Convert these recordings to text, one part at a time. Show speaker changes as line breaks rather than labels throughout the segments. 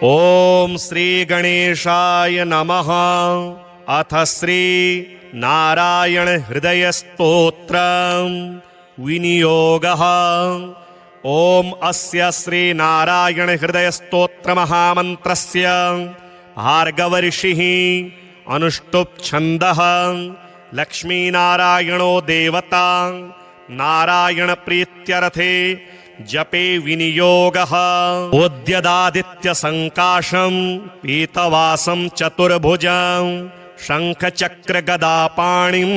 ओम श्री गणेशाय नमः। अथ श्री नारायण हृदय स्तोत्र विनियोगः। ओम अस्य श्री नारायण हृदय स्तोत्र महामन्त्रस्य भार्गव ऋषिः अनुष्टुप् छन्दः। लक्ष्मी नारायणो देवता नारायण प्रीत्यर्थे जपे विनियोगः। उद्यदादित्य संकाशं पीतवासं चतुर्भुजं शंखचक्र गदापाणिं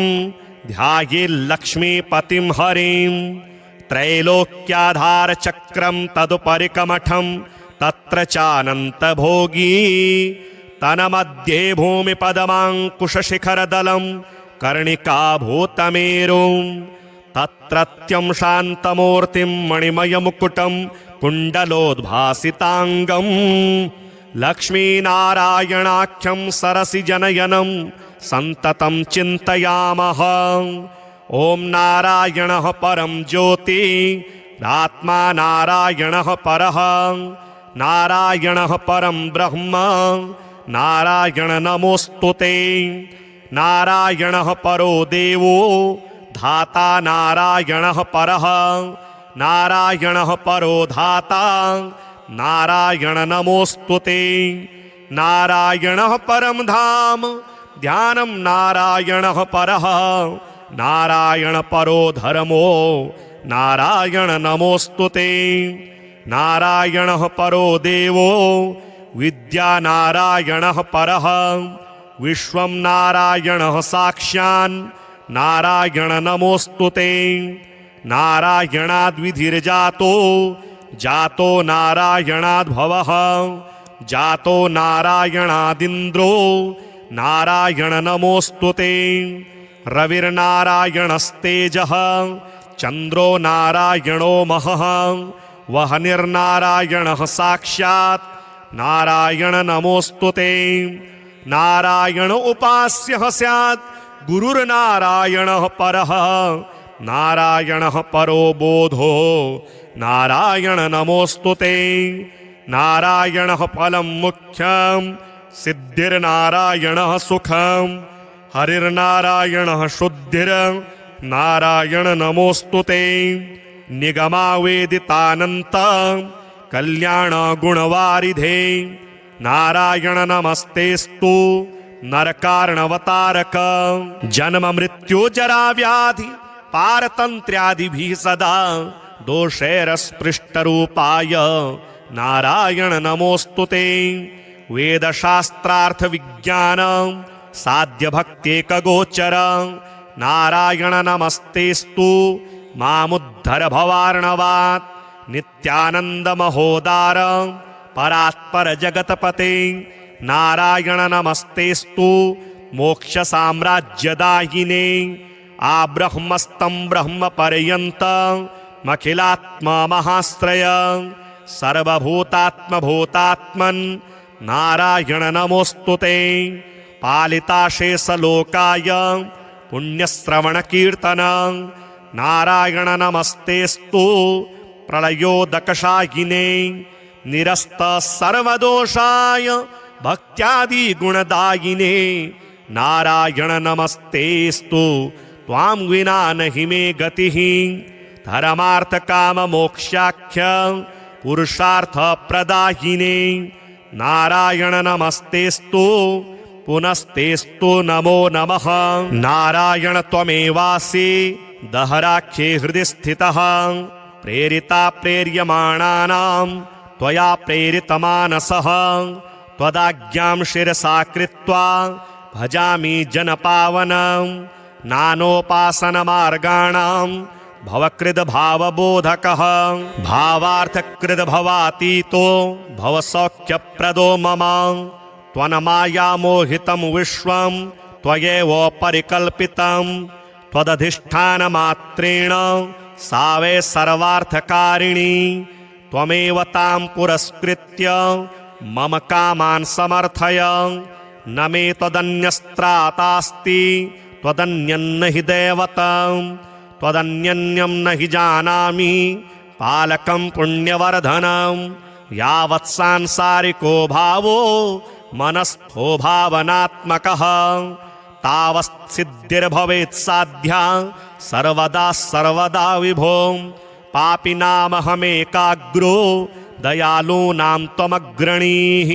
ध्यायेल्लक्ष्मीपतिं हरिं। त्रैलोक्याधार चक्रं तदुपरिकमठं तत्र चानन्तभोगी। तन्मध्ये भूमिपदमाङ्कुशशिखरदलं कर्णिकाभूतमेरुं। तत्रत्यं शान्तमूर्तिं मणिमयमुकुटं कुण्डलोद्भासिताङ्गं। लक्ष्मीनारायणाख्यं सरसिजनयनं सन्ततं चिन्तयामः। ॐ नारायणः परं ज्योति आत्मा नारायणः परः नारायणः परं ब्रह्म नारायण नमोस्तुते। नारायणः परो देवो धाता नारायणः परः नारायणः परो धाता नारायण नमोस्तुते। नारायणः परं धाम ध्यानं नारायणः परः नारायण परो धर्मो नारायण नमोस्तुते। नारायणः परो देवो विद्या नारायणः परः विश्वं नारायणः साक्षान् नारायण नमोस्तुते। नारायणाद्विधिर्जातो जातो नारायणाद्भवः जातो नारायणादिन्द्रो नारायण नमोस्तुते। रविर्नारायणस्तेजः चन्द्रो नारायणो महः वह्निर्नारायणः साक्षात् नारायण नमोस्तुते। नारायण उपास्यः स्यात् गुरुर्नारायणः परः नारायणः परो बोधो नारायण नमोस्तुते। नारायणः फलं मुख्यं सिद्धिर्नारायणः सुखं हरिर्नारायणः शुद्धिर् नारायण नमोस्तुते। निगमावेदितानन्त कल्याण गुणवारिधे नारायण नमस्तेस्तु नरकार्णवतारक। जन्म मृत्यु जरा व्याधि पारतन्त्र्यादिभिः सदा दोषैरस्पृष्टरूपाय नारायण नमोस्तुते। वेदशास्त्रार्थ विज्ञान साध्य भक्त्येकगोचर नारायण नमस्तेस्तु मामुद्धर भवार्णवात्। नित्यानंद महोदार परात्पर जगतपते नारायण नमस्तेस्तु मोक्ष साम्राज्यदायिने। आब्रह्मस्तं ब्रह्म पर्यन्त मखिलात्मा महाश्रय सर्वभूतात्म भूतात्मन् नारायण नमोस्तुते। पालिताशेषलोकाय पुण्यश्रवण कीर्तन नारायण नमस्तेस्तु प्रलयोदकशायिने। निरस्त सर्वदोषाय भक्त्यादि गुणदायिने नारायण नमस्तेस्तु त्वां विना नहि मे गतिः। धर्मार्थ काम मोक्षाख्य पुरुषार्थ प्रदायिने नारायण नमस्तेस्तु पुनस्तेस्तु नमो नमः। नारायण त्वमेवासि दहराख्ये हृदि स्थितः प्रेरिता प्रेर्यमाणानां त्वया प्रेरितमानसः। त्वदाज्ञां शिरसा कृत्वा भजामि जनपावनं नानोपासनमार्गाणां भवकृद्भावबोधकः। भावार्थकृद् भवातीतो भवसौख्यप्रदो मम। त्वन्मायामोहितं विश्वं त्वयैव परिकल्पितं। त्वदधिष्ठानमात्रेण सा वै सर्वार्थकारिणी। त्वमेव तां पुरस्कृत्य मम कामान् समर्थय। न मे त्वदन्यस्त्रातास्ति त्वदन्यन्न हि दैवतं। त्वदन्यन्यं न हि जानामि पालकं पुण्यवर्धनं यावत् सांसारिको भावो मनस्थो भावनात्मकः तावत् सिद्धिर्भवेत् साध्या सर्वदा सर्वदा विभो पापिनामहमेकाग्रो दयालूनां त्वमग्रणीः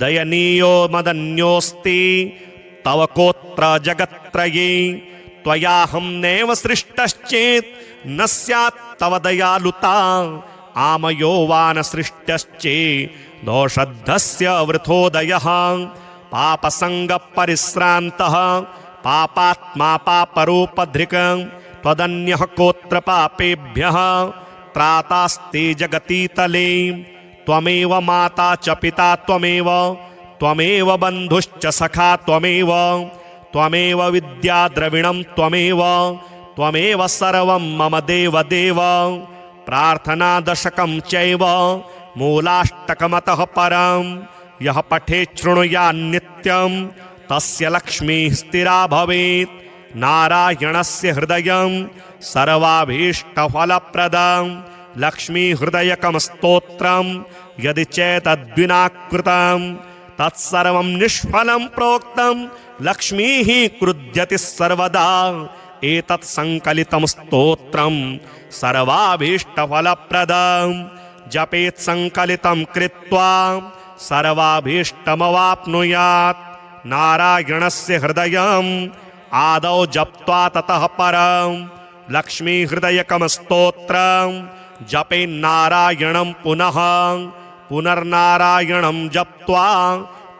दयनीयो मदन्योऽस्ति तव कोत्र जगत्त्रये त्वयाहं नैव सृष्टश्चेत् न स्यात् तव दयालुता आमयो वा न सृष्टश्चेत् दोषद्धस्य वृथोदयः पापसङ्गपरिश्रान्तः पापात्मा पापरूपधृक् त्वदन्यः कोत्र पापेभ्यः त्रातास्ते जगतीतले त्वमेव माता च पिता त्वमेव बन्धुश्च सखा त्वमेव विद्या द्रविणं त्वमेव सर्वं मम देव प्रार्थना दशकं चैव मूलाष्टकमतः परं यः पठेत् शृणुयात् नित्यं तस्य लक्ष्मीः स्थिरा भवेत् नारायणस्य हृदयं सर्वाभीष्टफलप्रदं लक्ष्मीहृदयकं स्तोत्रं यदि चेतद्विना कृतं तत्सर्वं निष्फलं प्रोक्तं लक्ष्मीः क्रुध्यति सर्वदा एतत् संकलितं स्तोत्रं सर्वाभीष्टफलप्रदं जपेत् संकलितं कृत्वा सर्वाभीष्टमवाप्नुयात् नारायणस्य हृदयम् आदौ जप्त्वा ततः परं लक्ष्मीहृदयकं स्तोत्रं जपेन्नारायणं पुनर्नारायणं जप्त्वा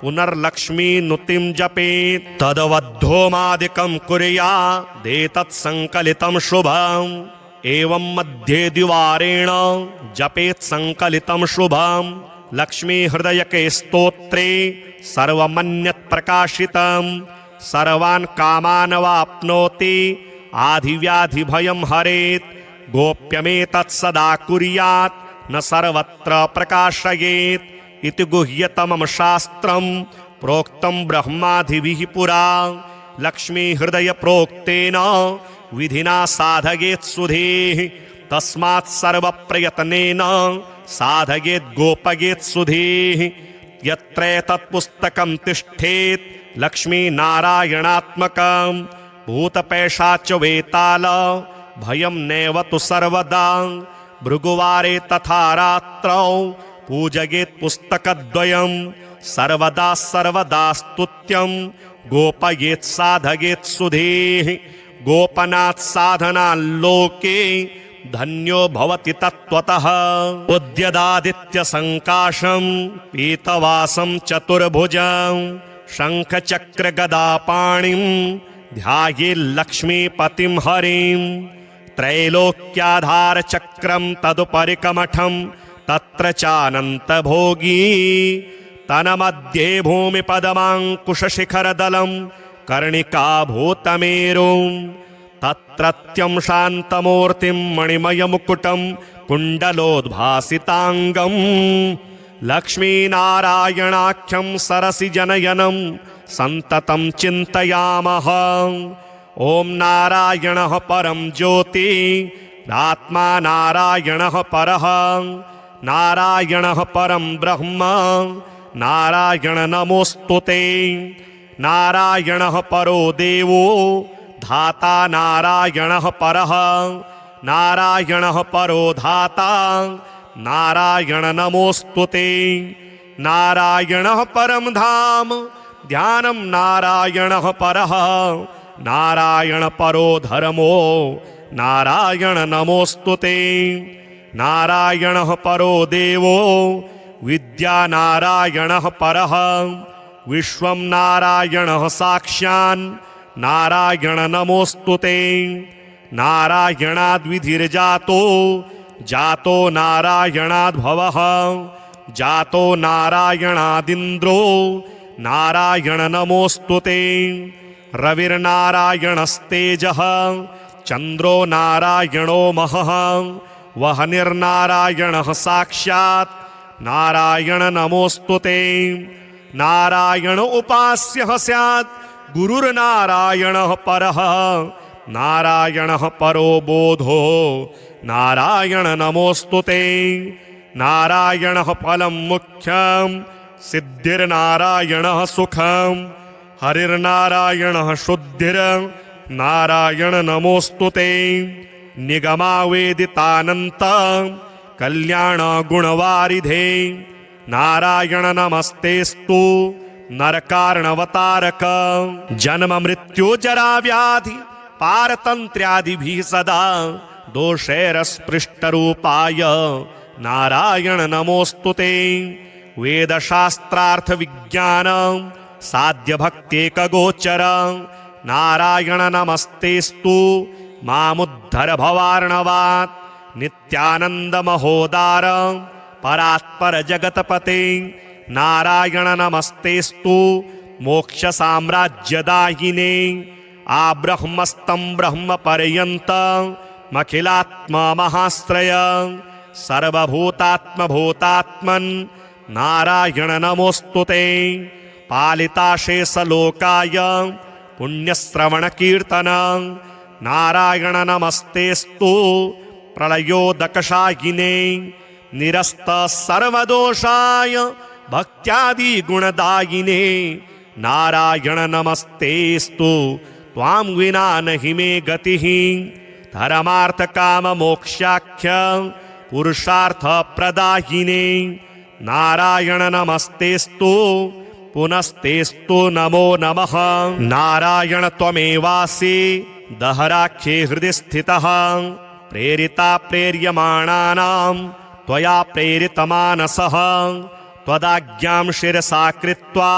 पुनर्लक्ष्मीनुतिं जपेत् तदवद्धोमादिकं कुर्यादेतत् संकलितं शुभम् एवं मध्ये द्विवारेण जपेत् संकलितं शुभम् लक्ष्मीहृदयके स्तोत्रे सर्वमन्यत् प्रकाशितं सर्वान् कामान् वाप्नोति आधिव्याधिभयं हरेत् गोप्यमेतत् सदा कुर्यात् न सर्वत्र प्रकाशयेत् इति गुह्यतमं शास्त्रं प्रोक्तं ब्रह्मादिभिः पुरा लक्ष्मीहृदय प्रोक्तेन विधिना साधयेत् सुधीः तस्मात् सर्वप्रयत्नेन साधयेत् गोपयेत् सुधीः यत्रैतत् पुस्तकं तिष्ठेत् लक्ष्मीनारायणात्मकं भूतपैशाच वेताल भयं नैव तु सर्वदा भृगुवारे तथा रात्रौ पूजयेत् पुस्तकद्वयं सर्वदा स्तुत्यं गोपयेत् साधयेत् सुधीः गोपनात् साधनाल्लोके धन्यो भवति तत्त्वतः उद्यदादित्यसङ्काशं पीतवासं चतुर्भुजं शङ्खचक्रगदापाणिं ध्यायेल्लक्ष्मीपतिं हरिं त्रैलोक्याधारचक्रं तदुपरिकमठं तत्र चानन्तभोगी तन्मध्ये भूमिपदमाङ्कुशशिखरदलं कर्णिकाभूतमेरुं तत्रत्यं शान्तमूर्तिं मणिमयमुकुटं कुण्डलोद्भासिताङ्गं लक्ष्मीनारायणाख्यं सरसिजनयनं सन्ततं चिन्तयामः ॐ नारायणः परं ज्योतिरात्मा नारायणः परः नारायणः परं ब्रह्म नारायण नमोऽस्तुते नारायणः परो देवो धाता नारायणः परः नारायणः परो धाता नारायण नमोऽस्तुते नारायणः परं धाम ध्यानं नारायणः परः नारायण परो धर्मो नारायण नमोऽस्तुते नारायणः परो देवो विद्या नारायणः परः विश्वं नारायणः साक्षान् नारायण नमोऽस्तुते नारायणाद्विधिर्जातो जातो नारायणाद्भवः जातो नारायणादिन्द्रो नारायण नमोऽस्तुते रविर्नारायणस्तेजः चन्द्रो नारायणो महः वह्निर्नारायणः साक्षात् नारायण नमोऽस्तुते नारायण उपास्यः स्यात् गुरुर्नारायणः परः नारायणः परो बोधो नारायण नमोऽस्तुते नारायणः फलं मुख्यं सिद्धिर्नारायणः सुखं हरिर्नारायणः शुद्धिर्नारायण नमोऽस्तु ते निगमावेदितानन्त कल्याणगुणवारिधे नारायण नमस्तेस्तु नरकार्णवतारक जन्म मृत्यु जरा व्याधि पारतन्त्र्यादिभिः सदा दोषैरस्पृष्टरूपाय नारायण नमोऽस्तु ते वेदशास्त्रार्थ विज्ञान साध्य भक्त्येकगोचर नारायण नमस्तेस्तु मामुद्धर भवार्णवात् नित्यानंद महोदार परात्पर जगतपते नारायण नमस्तेस्तु मोक्ष साम्राज्यदायिने आब्रह्मस्तं ब्रह्म पर्यन्तमखिलात्मा महाश्रय सर्वभूतात्मभूतात्मन् नारायण नमोऽस्तु ते पालिताशेषलोकाय पुण्यश्रवणकीर्तन नारायण नमस्तेस्तु प्रलयोदकशायिने निरस्त सर्वदोषाय भक्त्यादि गुणदायिने नारायण नमस्तेस्तु त्वां विना नहि मे गतिः धर्मार्थ काम मोक्षाख्य पुरुषार्थ प्रदायिने नारायण नमस्तेस्तु पुनस्तेस्तु नमो नमः नारायण त्वमेवासि दहराख्ये हृदि स्थितः प्रेरिता प्रेर्यमाणानां त्वया प्रेरितमानसः त्वदाज्ञां शिरसा कृत्वा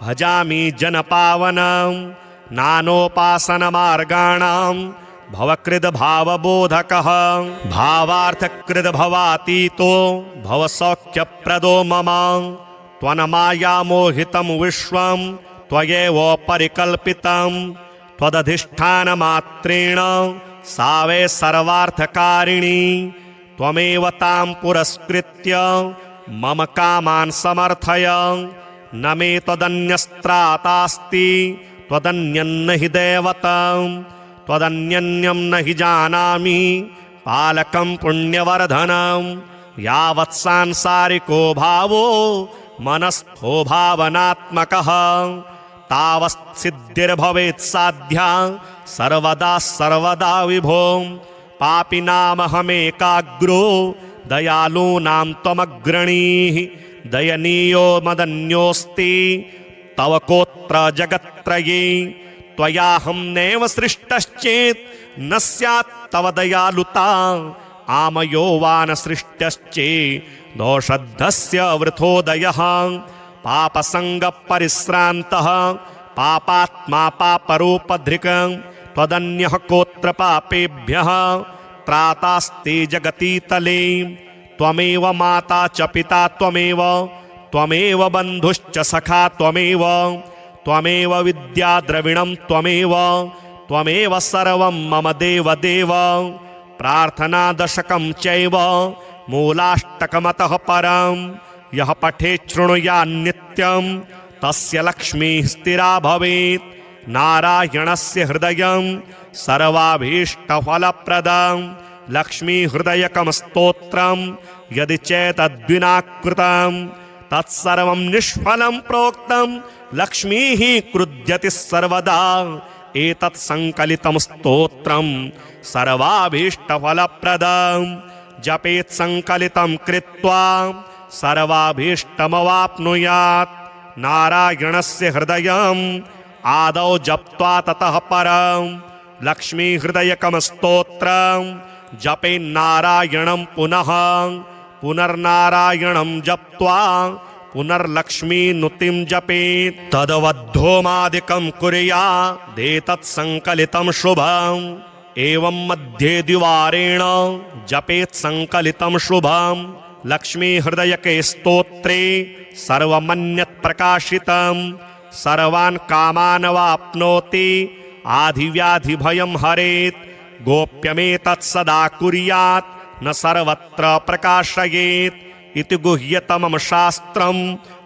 भजामि जनपावनं नानोपासनमार्गाणां भवकृद्भावबोधकः भावार्थकृद्भवातीतो भवसौख्यप्रदो मम त्वन्मायामोहितं विश्वं त्वयैव परिकल्पितं त्वदधिष्ठानमात्रेण सा वै सर्वार्थकारिणी त्वमेव तां पुरस्कृत्य मम कामान् समर्थय न मे त्वदन्यस्त्रातास्ति त्वदन्यन्न हि दैवतं त्वदन्यन्यं न हि जानामि पालकं पुण्यवर्धनं यावत् सांसारिको भावो मनस्थो भावनात्मकः तावत् सिद्धिर्भवेत् साध्या सर्वदा सर्वदा विभो पापिनामहमेकाग्रो दयालूनां त्वमग्रणीः दयनीयो मदन्योऽस्ति तव कोत्र जगत्त्रये त्वयाहं नैव सृष्टश्चेत् न स्यात् तव दयालुता आमयो वा न सृष्टश्चेत् दोषद्धस्य वृथोदयः पापसङ्गपरिश्रान्तः पापात्मा पापरूपधृक् त्वदन्यः कोत्र पापेभ्यः त्रातास्ते जगतीतले त्वमेव माता च पिता त्वमेव त्वमेव बन्धुश्च सखा त्वमेव त्वमेव विद्या द्रविणं त्वमेव त्वमेव सर्वं मम देव देव प्रार्थना दशकं चैव मूलाष्टकमतः परं यः पठेत् शृणुयात् नित्यं तस्य लक्ष्मीः स्थिरा भवेत् नारायणस्य हृदयं सर्वाभीष्टफलप्रदं लक्ष्मीहृदयकं स्तोत्रं यदि चेतद्विना कृतं तत्सर्वं निष्फलं प्रोक्तं लक्ष्मीः क्रुध्यति सर्वदा एतत् संकलितं स्तोत्रं सर्वाभीष्टफलप्रदं जपेत् संकलितं कृत्वा सर्वाभीष्टमवाप्नुयात् नारायणस्य हृदयम् आदौ जप्त्वा ततः परं लक्ष्मीहृदयकं स्तोत्रं जपेन्नारायणं पुनः पुनर्नारायणं जप्त्वा पुनर्लक्ष्मीनुतिं जपेत् तदवद्धोमादिकं कुर्यादेतत् संकलितं शुभम् एवं मध्ये द्विवारेण जपेत् संकलितं शुभं लक्ष्मीहृदयके स्तोत्रे सर्वमन्यत् प्रकाशितं सर्वान् कामान् वाप्नोति आधिव्याधिभयं हरेत् गोप्यमेतत् सदा कुर्यात् न सर्वत्र प्रकाशयेत् इति गुह्यतमं शास्त्रं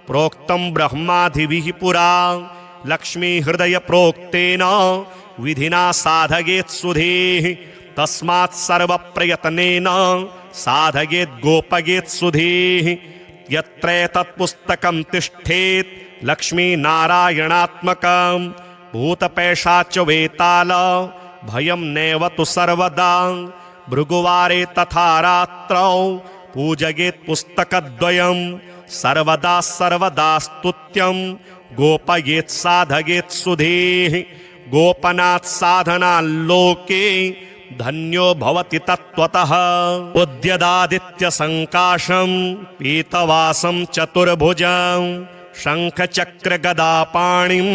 प्रोक्तं ब्रह्मादिभिः पुरा लक्ष्मीहृदय प्रोक्तेन विधिना साधयेत् सुधेः तस्मात् सर्वप्रयत्नेन साधयेत् गोपयेत् सुधीः यत्रैतत्पुस्तकं तिष्ठेत् लक्ष्मीनारायणात्मकं भूतपैशाच वेताल भयं नैव तु सर्वदा भृगुवारे तथा रात्रौ पूजयेत् पुस्तकद्वयं सर्वदा सर्वदा स्तुत्यं गोपयेत् साधयेत् सुधीः गोपनात् साधनाल्लोके धन्यो भवति तत्त्वतः उद्यदादित्यसङ्काशं पीतवासं चतुर्भुजं शङ्खचक्रगदापाणिं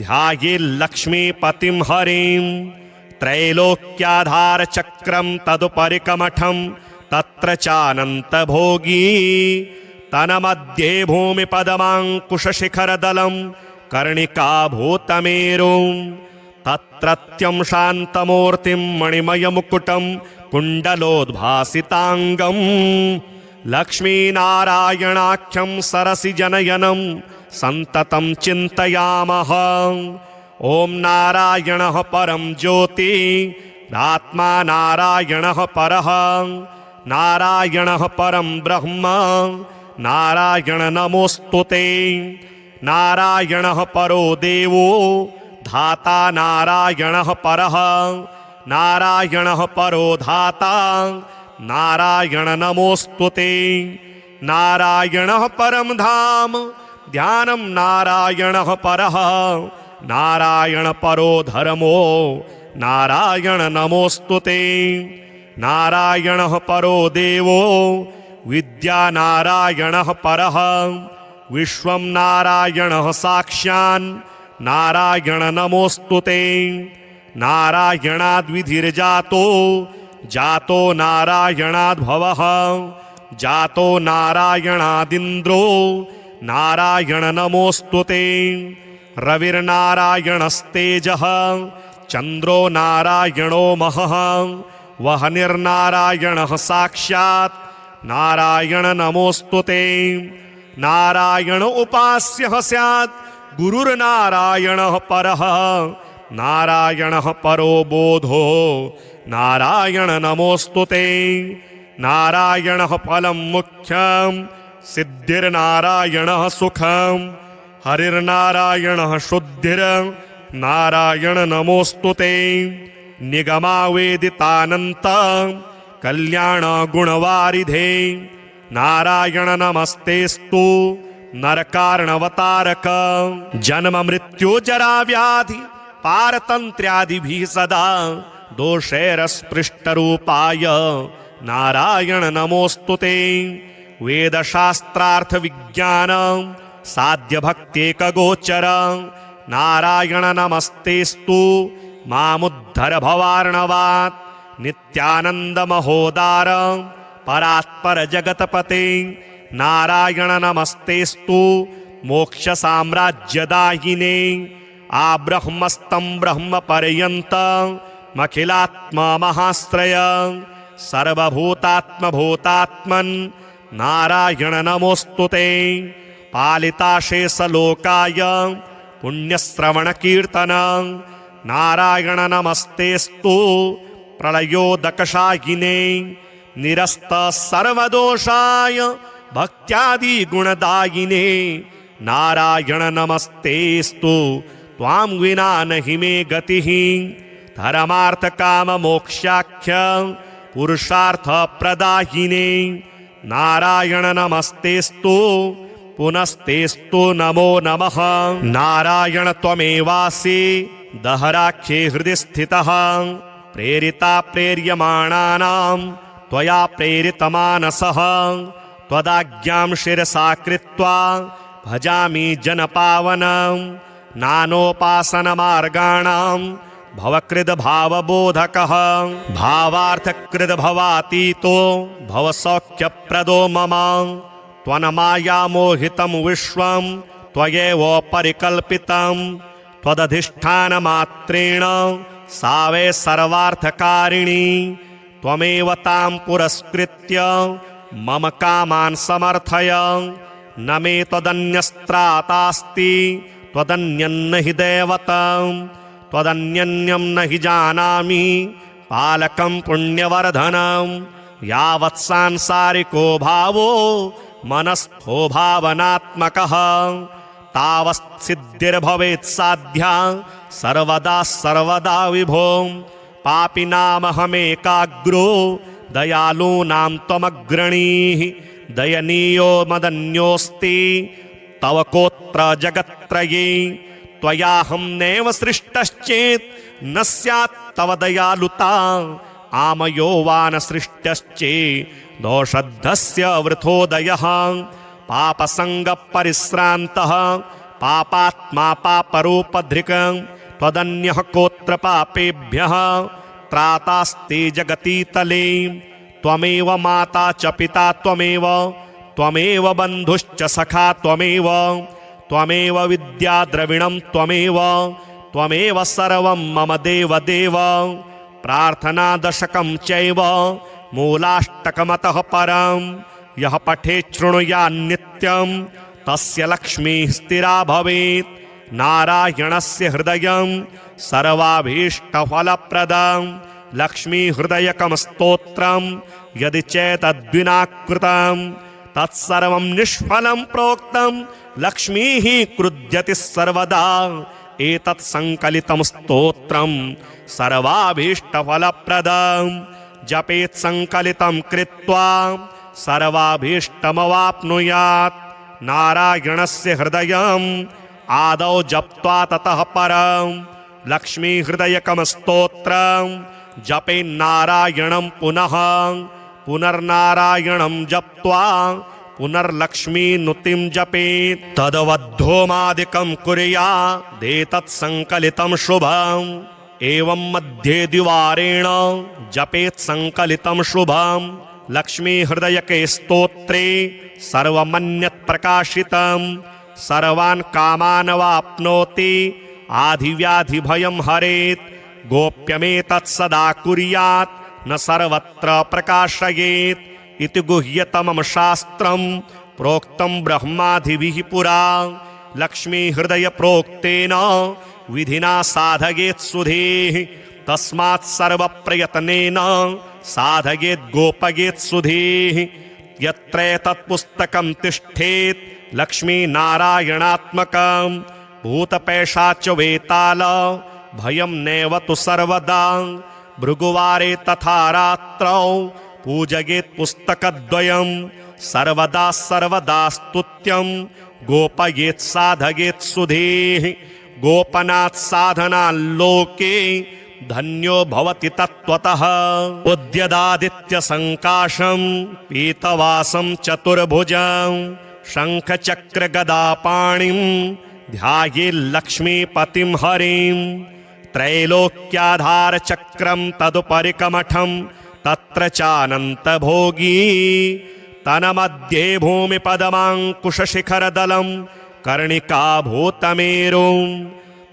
ध्यायेल्लक्ष्मीपतिं हरिं त्रैलोक्याधारचक्रं तदुपरिकमठं तत्र चानन्तभोगी तन्मध्ये भूमिपदमाङ्कुशशिखरदलं कर्णिकाभूतमेरुं तत्रत्यं शान्तमूर्तिं मणिमयमुकुटं कुण्डलोद्भासिताङ्गं लक्ष्मीनारायणाख्यं सरसिजनयनं सन्ततं चिन्तयामः ॐ नारायणः परं ज्योति आत्मा नारायणः परः नारायणः परं ब्रह्म नारायण नमोस्तुते नारायणः परो देवो धाता नारायणः परः नारायणः परो धाता नारायण नमोस्तुते नारायणः परं धाम ध्यानं नारायणः परः नारायण परो धर्मो नारायण नमोस्तुते नारायणः परो देवो विद्या नारायणः परः विश्वं नारायणः साक्षान् नारायण नमोस्तुते नारायणाद्विधिर्जातो जातो नारायणाद्भवः जातो नारायणादिन्द्रो नारायण नमोस्तुते रविर्नारायणस्तेजः चन्द्रो नारायणो महः वह्निर्नारायणः साक्षात् नारायण नमोस्तुते नारायण उपास्यः स्यात् गुरुर्नारायणः परः नारायणः परो बोधो नारायण नमोस्तुते नारायणः फलं मुख्यं सिद्धिर्नारायणः सुखं हरिर्नारायणः शुद्धिर् नारायण नमोस्तुते निगमावेदितानन्त कल्याण गुणवारिधे नारायण नमस्तेस्तु नरकार्णवतारक जन्म मृत्यु जरा व्याधि पारतन्त्र्यादिभिः सदा दोषैरस्पृष्टरूपाय नारायण नमोस्तुते वेदशास्त्रार्थ विज्ञान साध्य भक्त्येकगोचर नारायण नमस्तेस्तु मामुद्धर भवार्णवात् नित्यानंद महोदार परात्पर जगतपते नारायण नमस्तेस्तु मोक्ष साम्राज्यदायिने आब्रह्मस्तं ब्रह्म पर्यन्त मखिलात्मा महाश्रय सर्वभूतात्म भूतात्मन् नारायण नमोस्तुते पालिताशेषलोकाय पुण्यश्रवण कीर्तन नारायण नमस्तेस्तु प्रलयोदकशायिने निरस्त सर्वदोषाय भक्त्यादि गुणदायिने नारायण नमस्तेस्तु त्वां विना नहि मे गतिः धर्मार्थ काम मोक्षाख्य पुरुषार्थ प्रदायिने नारायण नमस्तेस्तु पुनस्तेस्तु नमो नमः नारायण त्वमेवासि दहराख्ये हृदि स्थितः प्रेरिता प्रेर्यमाणानां त्वया प्रेरितमानसः त्वदाज्ञां शिरसा कृत्वा भजामि जनपावनं नानोपासनमार्गाणां भवकृद्भावबोधकः भावार्थकृद्भवातीतो भवसौख्यप्रदो मम त्वन्मायामोहितं विश्वं त्वयैव परिकल्पितं त्वदधिष्ठानमात्रेण सा वै सर्वार्थकारिणी त्वमेव तां पुरस्कृत्य मम कामान् समर्थय न मे त्वदन्यस्त्रातास्ति त्वदन्यन्न हि दैवतं त्वदन्यन्यं न हि जानामि पालकं पुण्यवर्धनं यावत् सांसारिको भावो मनस्थो भावनात्मकः तावत् सिद्धिर्भवेत् साध्या सर्वदा सर्वदा विभो पापिनामहमेकाग्रो दयालूनां त्वमग्रणीः दयनीयो मदन्योऽस्ति तव कोत्र जगत्त्रये त्वयाहं नैव सृष्टश्चेत् न स्यात् तव दयालुता आमयो वा न सृष्टश्चेत् दोषद्धस्य वृथोदयः पापसङ्गपरिश्रान्तः पापात्मा पापरूपधृक् त्वदन्यः कोत्र पापेभ्यः त्रातास्ते जगति तले त्वमेव माता च पिता त्वमेव त्वमेव बन्धुश्च सखा त्वमेव त्वमेव विद्या द्रविणं त्वमेव त्वमेव सर्वं मम देव देव प्रार्थना दशकं चैव मूलाष्टकमतः परं यः पठेत् शृणुयात् नित्यं तस्य लक्ष्मीः स्थिरा भवेत् नारायणस्य हृदयं सर्वाभीष्टफलप्रदं लक्ष्मीहृदयकं स्तोत्रं यदि चेतद्विना कृतं तत्सर्वं निष्फलं प्रोक्तं लक्ष्मीः क्रुध्यति सर्वदा एतत् संकलितं स्तोत्रं सर्वाभीष्टफलप्रदं जपेत् संकलितं कृत्वा सर्वाभीष्टमवाप्नुयात् नारायणस्य हृदयम् आदौ जप्त्वा ततः परं लक्ष्मीहृदयकं स्तोत्रं जपेन्नारायणं पुनः पुनर्नारायणं जप्त्वा पुनर्लक्ष्मीनुतिं जपेत् तदवद्धोमादिकं कुर्यादेतत् संकलितं शुभम् एवं मध्ये द्विवारेण जपेत् संकलितं शुभम् लक्ष्मीहृदयके स्तोत्रे सर्वमन्यत् प्रकाशितं सर्वान् कामान् वाप्नोति आधिव्याधिभयं हरेत् गोप्यमेतत् सदा कुर्यात् न सर्वत्र प्रकाशयेत् इति गुह्यतमं शास्त्रं प्रोक्तं ब्रह्मादिभिः पुरा लक्ष्मीहृदय प्रोक्तेन विधिना साधयेत् सुधीः तस्मात् सर्वप्रयत्नेन साधयेत् गोपयेत् सुधीः यत्रैतत् पुस्तकं तिष्ठेत् लक्ष्मीनारायणात्मकं भूतपैशाच वेताल भयं नैव तु सर्वदा भृगुवारे तथा रात्रौ पूजयेत् पुस्तकद्वयं सर्वदा सर्वदा स्तुत्यं गोपयेत् साधयेत् सुधीः गोपनात् साधनाल्लोके धन्यो भवति तत्त्वतः उद्यदादित्यसङ्काशं पीतवासं चतुर्भुजं शङ्खचक्रगदापाणिं ध्यायेल्लक्ष्मीपतिं हरिं त्रैलोक्याधारचक्रं तदुपरिकमठं तत्र चानन्तभोगी तन्मध्ये भूमिपदमाङ्कुशशिखरदलं कर्णिकाभूतमेरुं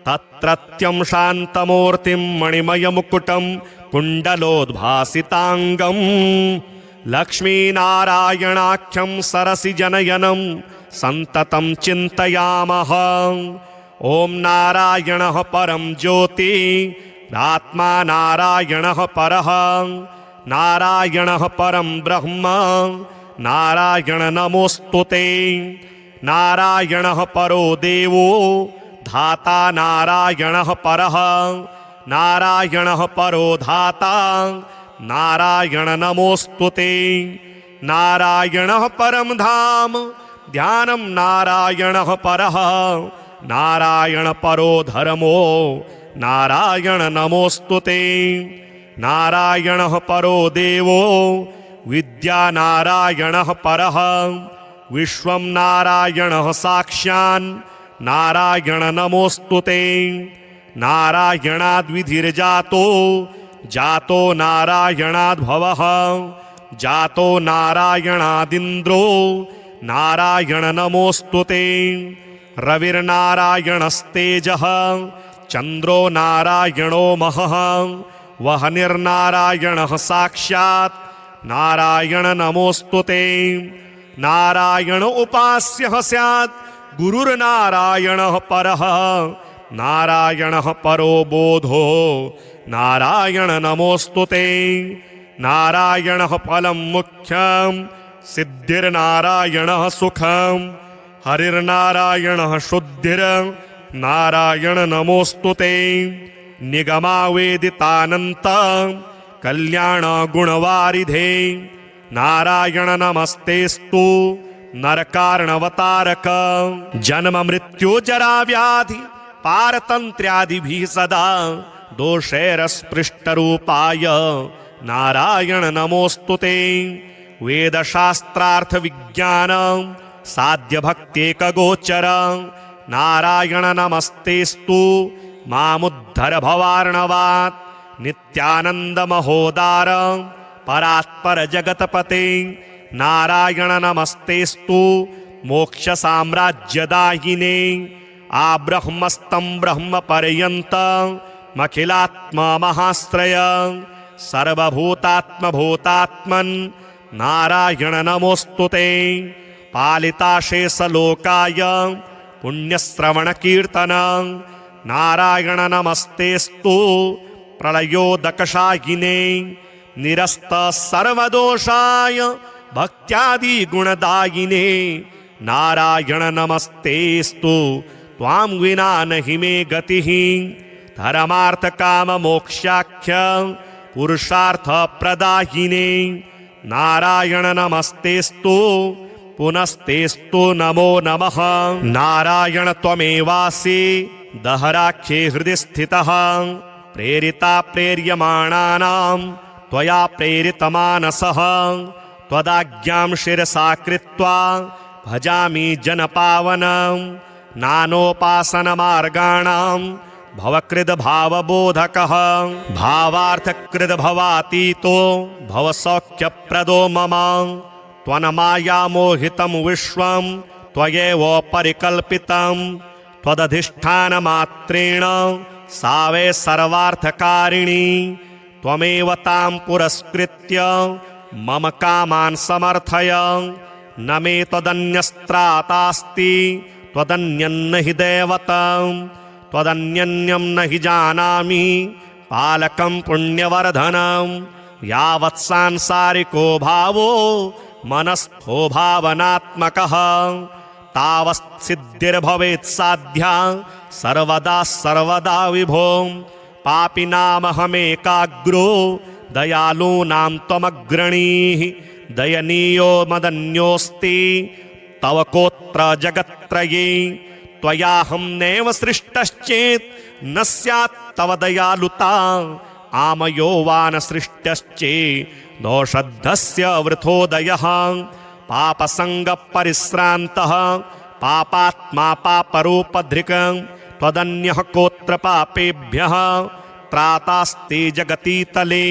तत्रत्यं शान्तमूर्तिं मणिमयमुकुटं कुण्डलोद्भासिताङ्गं लक्ष्मीनारायणाख्यं सरसिजनयनं सन्ततं चिन्तयामः ॐ नारायणः परं ज्योति आत्मा नारायणः परः नारायणः परं ब्रह्म नारायण नमोस्तुते नारायणः परो देवो धाता नारायणः परः नारायणः परो धाता नारायण नमोस्तुते नारायणः परं धाम ध्यानं नारायणः परः नारायण परो धर्मो नारायण नमोस्तुते नारायणः परो देवो विद्या नारायणः परः विश्वं नारायणः साक्षान् नारायण नमोस्तुते नारायणाद्विधिर्जातो जातो नारायणाद्भवः जातो नारायणादिन्द्रो नारायण नमोस्तुते रविर्नारायणस्तेजः चन्द्रो नारायणो महः वह्निर्नारायणः साक्षात् नारायण नमोस्तुते नारायण उपास्यः स्यात् गुरुर्नारायणः परः नारायणः परो बोधो नारायण नमोस्तुते नारायणः फलं मुख्यं सिद्धिर्नारायणः सुखं हरिर्नारायणः शुद्धिर्नारायण नमोऽस्तु ते निगमावेदितानन्त कल्याण गुणवारिधे नारायण नमस्तेस्तु नरकार्णवतारक जन्म मृत्यु जरा व्याधि पारतन्त्र्यादिभिः सदा दोषैरस्पृष्टरूपाय नारायण नमोऽस्तु ते वेदशास्त्रार्थ विज्ञान साध्य भक्त्येकगोचर नारायण नमस्तेस्तु मामुद्धर भवार्णवात् नित्यानंद महोदार परात्पर जगतपते नारायण नमस्तेस्तु मोक्ष साम्राज्यदायिने आब्रह्मस्तं ब्रह्म पर्यंत मखिलात्मा महाश्रय सर्वभूतात्म भूतात्मन् नारायण नमोऽस्तु ते पालिताशेषलोकाय पुण्यश्रवण कीर्तन नारायण नमस्तेस्तु प्रलयोदकशायिने निरस्त सर्वदोषाय भक्त्यादि गुणदायिने नारायण नमस्तेस्तु त्वां विना नहि मे गतिः धर्मार्थ काम मोक्षाख्य पुरुषार्थ प्रदायिने नारायण नमस्तेस्तु पुनस्तेस्तु नमो नमः नारायण त्वमेवासि दहराख्ये हृदि स्थितः प्रेरिता प्रेर्यमाणानां त्वया प्रेरितमानसः त्वदाज्ञां शिरसा कृत्वा भजामि जनपावनं नानोपासनमार्गाणां भवकृद् भावबोधकः भावार्थकृद् भवातीतो भवसौख्यप्रदो मम त्वन्मायामोहितं विश्वं त्वयैव परिकल्पितं त्वदधिष्ठानमात्रेण सा वै सर्वार्थकारिणी त्वमेव तां पुरस्कृत्य मम कामान् समर्थय न मे त्वदन्यस्त्रातास्ति त्वदन्यन्न हि दैवतं त्वदन्यन्यं न हि जानामि पालकं पुण्यवर्धनं यावत् सांसारिको भावो मनस्थो भावनात्मकः तावत् सिद्धिर्भवेत् साध्या सर्वदा सर्वदा विभो पापिनामहमेकाग्रो दयालूनां त्वमग्रणीः दयनीयो मदन्योऽस्ति तव कोत्र जगत्त्रये त्वयाहं नैव सृष्टश्चेत् न स्यात् तव दयालुता आमयो वा न सृष्टश्चेत् दोषद्धस्य वृथोदयः पापसङ्गपरिश्रान्तः पापात्मा पापरूपधृक् त्वदन्यः कोत्र पापेभ्यः त्रातास्ते जगतीतले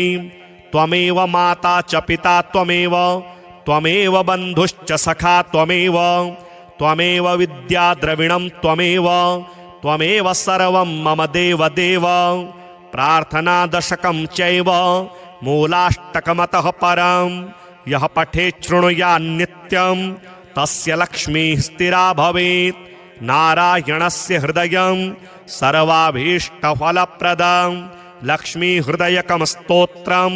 त्वमेव माता च पिता त्वमेव बन्धुश्च सखा त्वमेव विद्या द्रविणं त्वमेव सर्वं मम देव प्रार्थना दशकं चैव मूलाष्टकमतः परं यः पठेत् शृणुयान्नित्यं तस्य लक्ष्मीः स्थिरा भवेत् नारायणस्य हृदयं सर्वाभीष्टफलप्रदं लक्ष्मीहृदयकं स्तोत्रं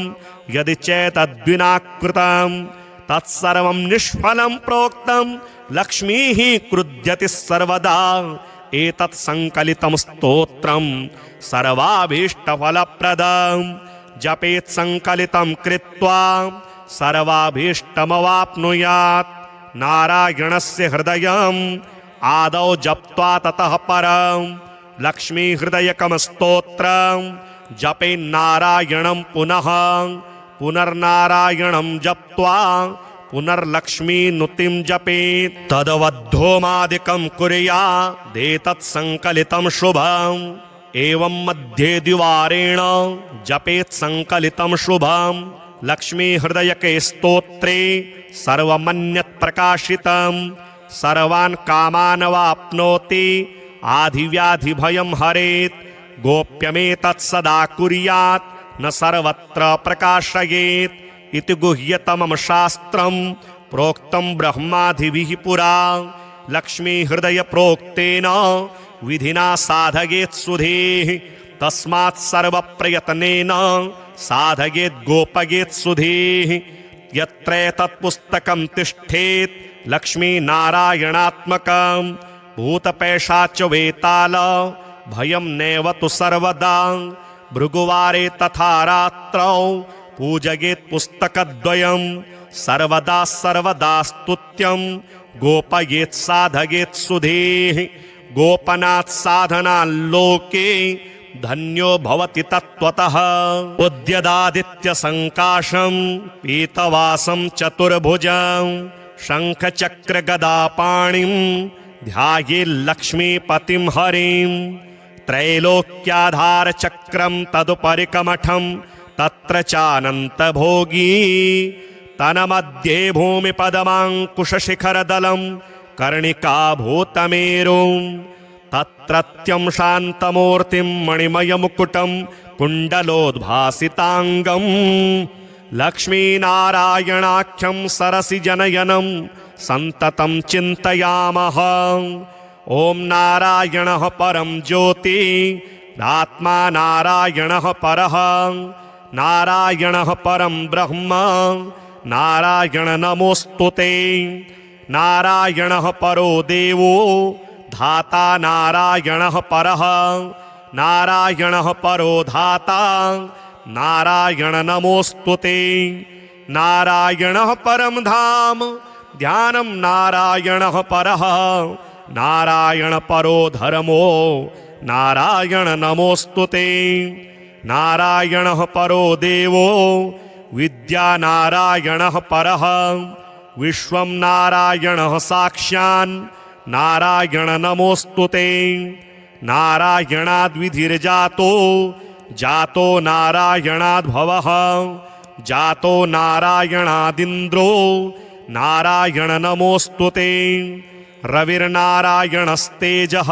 यदि चेतद्विना कृतं तत्सर्वं निष्फलं प्रोक्तं लक्ष्मीः क्रुध्यति सर्वदा एतत् संकलितं स्तोत्रं सर्वाभीष्टफलप्रदं जपेत् संकलितं कृत्वा सर्वाभीष्टमवाप्नुयात् नारायणस्य हृदयम् आदौ जप्त्वा ततः परं लक्ष्मीहृदयकं स्तोत्रं जपेन्नारायणं पुनर्नारायणं जप्त्वा पुनर्लक्ष्मीनुतिं जपेत् तदवद्धोमादिकं कुर्यादेतत् संकलितं शुभम् एवं मध्ये द्विवारेण जपेत् संकलितं शुभम् लक्ष्मीहृदयके स्तोत्रे सर्वमन्यत् प्रकाशितं सर्वान् कामान् वाप्नोति आधिव्याधिभयं हरेत् गोप्यमेतत् सदा कुर्यात् न सर्वत्र प्रकाशयेत् इति गुह्यतमं शास्त्रं प्रोक्तं ब्रह्मादिभिः पुरा लक्ष्मीहृदय प्रोक्तेन विधिना साधयेत् सुधीः तस्मात् सर्वप्रयत्नेन साधयेत् गोपयेत् सुधीः यत्रैतत्पुस्तकं तिष्ठेत् लक्ष्मीनारायणात्मकं भूतपैशाच वेताल भयं नैव तु सर्वदा भृगुवारे तथा रात्रौ पूजयेत् पुस्तकद्वयं सर्वदा सर्वदा स्तुत्यं गोपयेत् साधयेत् सुधीः गोपनात् साधनाल्लोके धन्यो भवति तत्त्वतः उद्यदादित्यसङ्काशं पीतवासं चतुर्भुजं शङ्खचक्रगदापाणिं ध्यायेल्लक्ष्मीपतिं हरिं त्रैलोक्याधारचक्रं तदुपरिकमठं तत्र चानन्तभोगी तन्मध्ये भूमिपदमाङ्कुशशिखरदलं कर्णिकाभूतमेरुं तत्रत्यं शान्तमूर्तिं मणिमयमुकुटं कुण्डलोद्भासिताङ्गं लक्ष्मीनारायणाख्यं सरसिजनयनं सन्ततं चिन्तयामः। ॐ नारायणः परं ज्योतिरात्मा नारायणः परः नारायणः परं ब्रह्म नारायण नमोऽस्तुते नारायणः परो देवो धाता नारायणः परः नारायणः परो धाता नारायण नमोऽस्तुते नारायणः परं धाम ध्यानं नारायणः परः नारायण परो धर्मो नारायण नमोऽस्तुते नारायणः परो देवो विद्या नारायणः परः विश्वं नारायणः साक्षान् नारायण नमोऽस्तुते नारायणाद्विधिर्जातो जातो नारायणाद्भवः जातो नारायणादिन्द्रो नारायण नमोऽस्तुते रविर्नारायणस्तेजः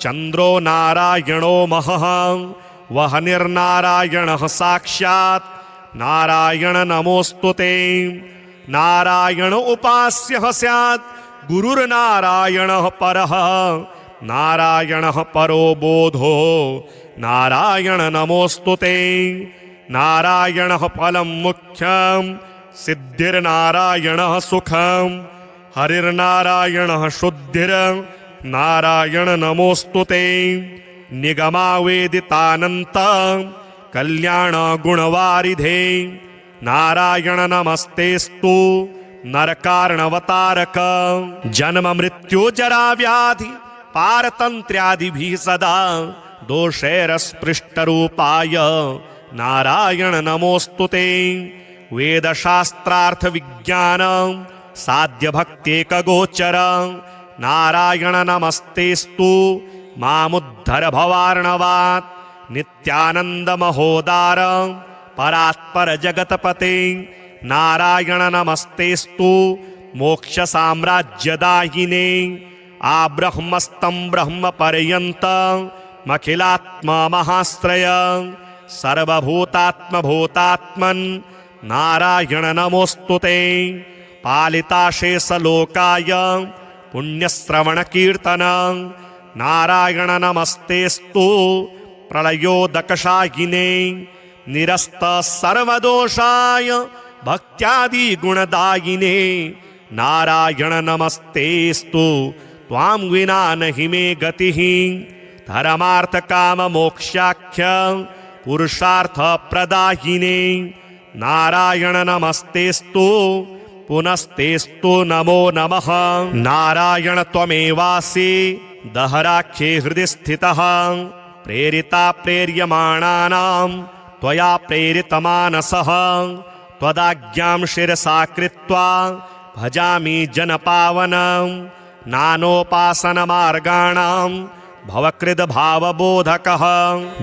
चन्द्रो नारायणो महः वह्निर्नारायणः साक्षात् नारायण नमोऽस्तुते नारायण उपास्यः स्यात् गुरुर्नारायणः परः नारायणः परो बोधो नारायण नमोऽस्तुते नारायणः फलं मुख्यं सिद्धिर्नारायणः सुखं हरिर्नारायणः शुद्धिर्नारायण नमोऽस्तुते निगमावेदितानन्त कल्याणगुणवारिधे नारायण नमस्तेस्तु नरकार्णवतारक जन्म मृत्यु जरा व्याधि पारतन्त्र्यादिभिः सदा दोषैरस्पृष्टरूपाय नारायण नमोऽस्तुते वेदशास्त्रार्थ विज्ञान साध्यभक्त्येकगोचर नारायण नमस्तेस्तु मामुद्धर भवार्णवात् नित्यानन्दमहोदार परात्पर जगतपते नारायण नमस्तेस्तु मोक्षसाम्राज्यदायिने आब्रह्मस्तं ब्रह्मपर्यन्तमखिलात्मा महाश्रय सर्वभूतात्मभूतात्मन् नारायण नमोऽस्तुते पालिताशेषलोकाय पुण्यश्रवणकीर्तन नारायण नमस्तेस्तु प्रलयोदकशायिने निरस्त सर्वदोषाय भक्त्यादिगुणदायिने नारायण नमस्तेस्तु त्वां विना नहि मे गतिः धर्मार्थकाममोक्षाख्य पुरुषार्थप्रदायिने नारायण नमस्तेस्तु पुनस्तेस्तु नमो नमः नारायण त्वमेवासि दहराख्ये हृदि स्थितः प्रेरिता प्रेर्यमाणानां त्वया प्रेरितमानसः त्वदाज्ञां शिरसा कृत्वा भजामि जनपावनं नानोपासनमार्गाणां भवकृद्भावबोधकः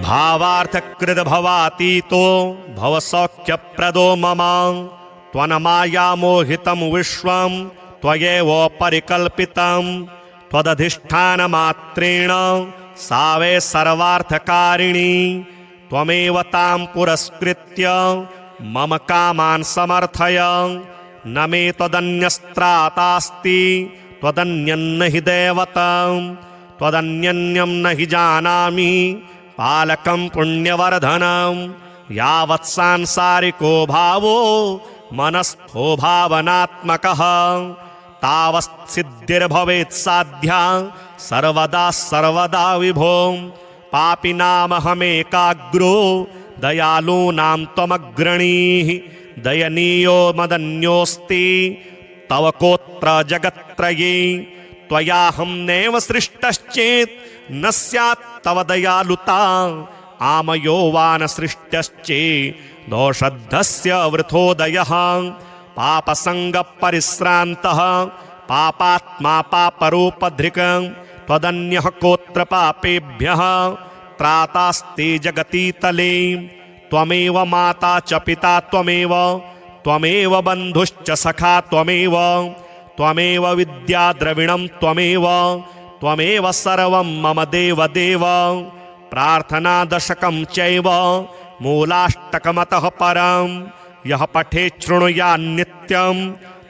भावार्थकृद्भवातीतो भवसौख्यप्रदो मम त्वन्मायामोहितं विश्वं त्वयैव परिकल्पितं त्वदधिष्ठानमात्रेण सा वै सर्वार्थकारिणी त्वमेव तां पुरस्कृत्य मम कामान् समर्थय न मे त्वदन्यस्त्रातास्ति त्वदन्यन्न हि दैवतं त्वदन्यन्यं न हि जानामि पालकं पुण्यवर्धनं यावत् सांसारिको भावो मनस्थो भावनात्मकः तावत् सिद्धिर्भवेत् साध्या सर्वदा सर्वदा विभो पापिनामहमेकाग्रो दयालूनां त्वमग्रणीः दयनीयो मदन्योऽस्ति तव कोत्र जगत्त्रये त्वयाहं नैव सृष्टश्चेत् न स्यात् तव दयालुता आमयो वा न सृष्टश्चेत् दोषद्धस्य वृथोदयः पापसङ्गपरिश्रान्तः पापात्मा पापरूपधृक् त्वदन्यः कोत्र पापेभ्यः त्रातास्ते जगति तले त्वमेव माता च पिता त्वमेव बन्धुश्च सखा त्वमेव विद्या द्रविणं त्वमेव सर्वं मम देव प्रार्थना दशकं चैव मूलाष्टकमतः परं यः पठेत् शृणुयात् नित्यं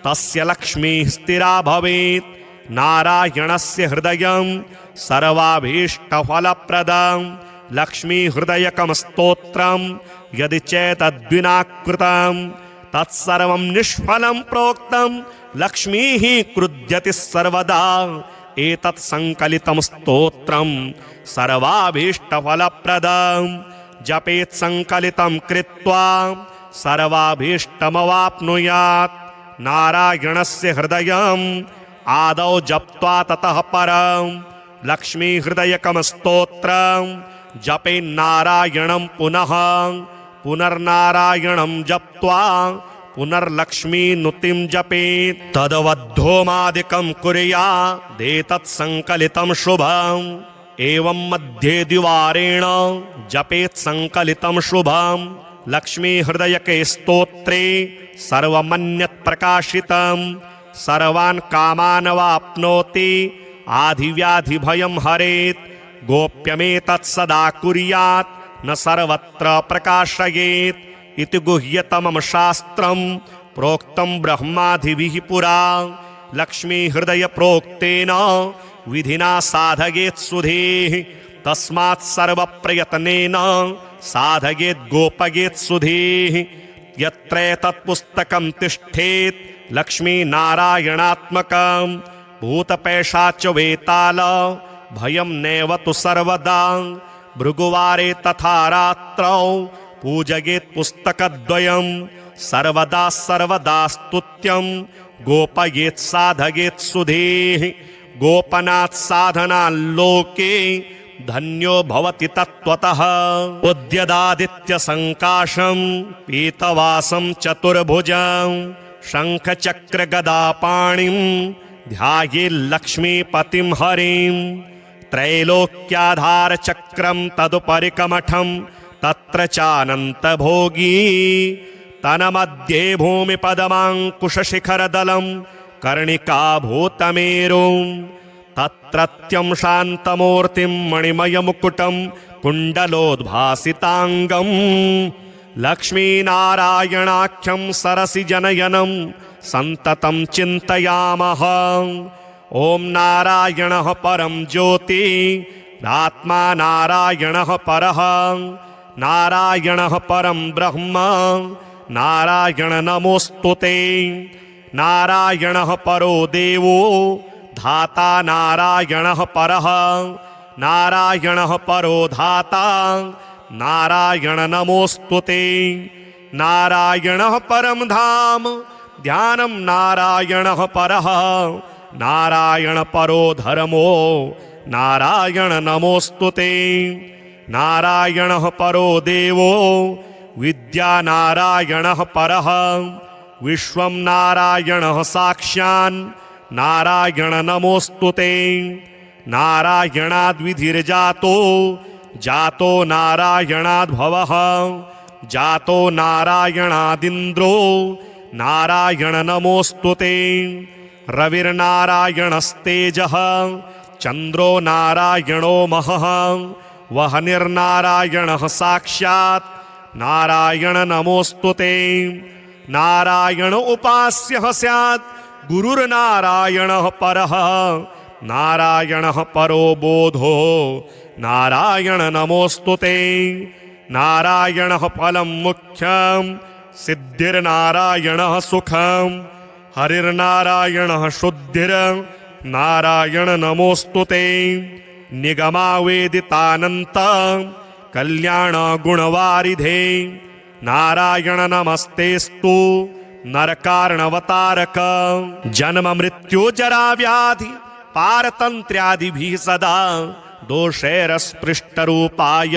तस्य लक्ष्मीः स्थिरा भवेत् नारायणस्य हृदयं सर्वाभीष्टफलप्रदं लक्ष्मीहृदयकं स्तोत्रं यदि चेतद्विना कृतं तत्सर्वं निष्फलं प्रोक्तं लक्ष्मीः क्रुध्यति सर्वदा एतत् संकलितं स्तोत्रं सर्वाभीष्टफलप्रदं जपेत् संकलितं कृत्वा सर्वाभीष्टमवाप्नुयात् नारायणस्य हृदयम् आदौ जप्त्वा ततः परं लक्ष्मीहृदयकं स्तोत्रं जपेन्नारायणं पुनर्नारायणं जप्त्वा पुनर्लक्ष्मीनुतिं जपेत् तदवद्धोमादिकं कुर्यादेतत् संकलितं शुभम् एवं मध्ये द्विवारेण जपेत् संकलितं शुभं लक्ष्मीहृदयके स्तोत्रे सर्वमन्यत् प्रकाशितं सर्वान् कामान् वाप्नोति आधिव्याधिभयं हरेत् गोप्यमेतत् सदा कुर्यात् न सर्वत्र प्रकाशयेत् इति गुह्यतमं शास्त्रं प्रोक्तं ब्रह्मादिभिः पुरा लक्ष्मीहृदय प्रोक्तेन विधिना साधयेत् सुधीः तस्मात् सर्वप्रयत्नेन साधयेत् गोपयेत् सुधीः यत्रैतत् पुस्तकं तिष्ठेत् लक्ष्मीनारायणात्मकं भूतपैशाच वेताल भयं नैव तु सर्वदा भृगुवारे तथा रात्रौ पूजयेत् पुस्तकद्वयं सर्वदा सर्वदा स्तुत्यं गोपयेत् साधयेत् सुधीः गोपनात् साधनाल्लोके धन्यो भवति तत्त्वतः उद्यदादित्यसङ्काशं पीतवासं चतुर्भुजं शङ्खचक्रगदापाणिं ध्यायेल्लक्ष्मीपतिं हरिं त्रैलोक्याधारचक्रं तदुपरिकमठं तत्र चानन्तभोगी तन्मध्ये भूमिपदमाङ्कुशशिखरदलं कर्णिकाभूतमेरुं तत्रत्यं शान्तमूर्तिं मणिमयमुकुटं कुण्डलोद्भासिताङ्गं लक्ष्मीनारायणाख्यं सरसिजनयनं सन्ततं चिन्तयामः ॐ नारायणः परं ज्योति आत्मा नारायणः परः नारायणः परं ब्रह्म नारायण नमोस्तुते नारायणः परो देवो धाता नारायणः परः नारायणः परो धाता नारायण नमोस्तुते नारायणः परं धाम ध्यानं नारायणः परः नारायण परो धर्मो नारायण नमोस्तुते नारायणः परो देवो विद्या नारायणः परः विश्वं नारायणः साक्षान् नारायण नमोस्तुते नारायणाद्विधिर्जातो जातो नारायणाद्भवः जातो नारायणादिन्द्रो नारायण नमोस्तुते रविर्नारायणस्तेजः चन्द्रो नारायणो महः वह्निर्नारायणः साक्षात् नारायण नमोस्तुते नारायण उपास्यः स्यात् गुरुर्नारायणः परः नारायणः परो बोधो नारायण नमोस्तुते नारायणः फलं मुख्यं सिद्धिर्नारायणः सुखं हरिर्नारायणः शुद्धिर्नारायण नमोऽस्तु ते निगमावेदितानन्त कल्याणगुणवारिधे नारायण नमस्तेस्तु नरकारणवतारक जन्म मृत्यु जरा व्याधि पारतन्त्र्यादिभिः सदा दोषैरस्पृष्टरूपाय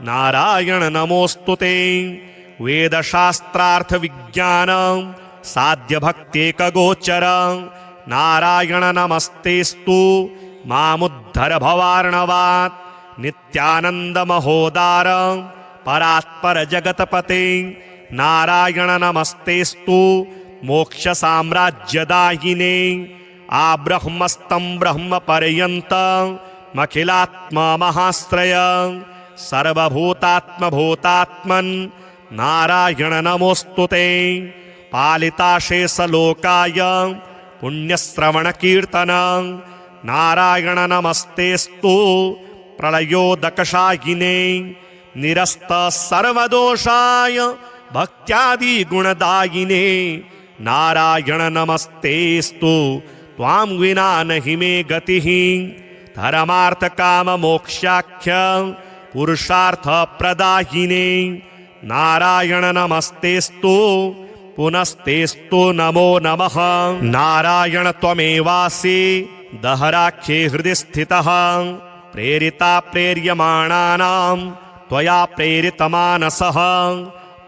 नारायण नमोऽस्तु ते वेदशास्त्रार्थ विज्ञान साध्य भक्त्येकगोचर नारायण नमस्तेस्तु मामुद्धर भवार्णवात् नित्यानंद महोदार परात्पर जगतपते नारायण नमस्तेस्तु मोक्ष साम्राज्यदायिने आब्रह्मस्तं ब्रह्म पर्यन्त मखिलात्मा महाश्रय सर्वभूतात्म भूतात्मन् नारायण नमोऽस्तु ते पालिताशेषलोकाय पुण्यश्रवण कीर्तन नारायण नमस्तेस्तु प्रलयोदकशायिने निरस्त सर्वदोषाय भक्त्यादि गुणदायिने नारायण नमस्तेस्तु त्वां विना नहि मे गतिः धर्मार्थ काम मोक्षाख्य पुरुषार्थ प्रदायिने नारायण नमस्तेस्तु पुनस्तेस्तु नमो नमः नारायण त्वमेवासि दहराख्ये हृदि स्थितः प्रेरिता प्रेर्यमाणानां त्वया प्रेरितमानसः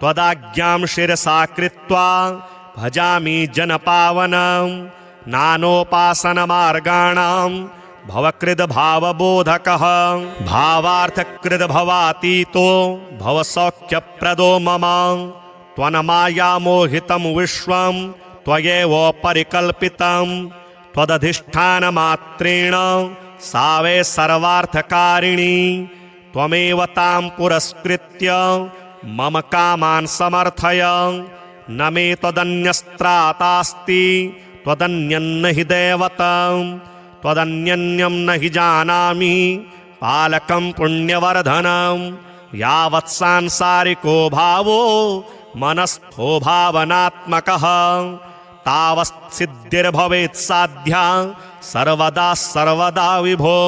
त्वदाज्ञां शिरसा कृत्वा भजामि जनपावनं नानोपासनमार्गाणां भवकृद्भावबोधकः भावार्थकृद्भवातीतो भवसौख्यप्रदो मम त्वन्मायामोहितं विश्वं त्वयैव परिकल्पितं त्वदधिष्ठानमात्रेण सा वै सर्वार्थकारिणी त्वमेव तां पुरस्कृत्य मम कामान् समर्थय न मे त्वदन्यस्त्रातास्ति त्वदन्यन्न हि दैवतं त्वदन्यन्यं न हि जानामि पालकं पुण्यवर्धनं यावत् सांसारिको भावो मनस्थो भावनात्मकः तावत् सिद्धिर्भवेत् साध्या सर्वदा सर्वदा विभो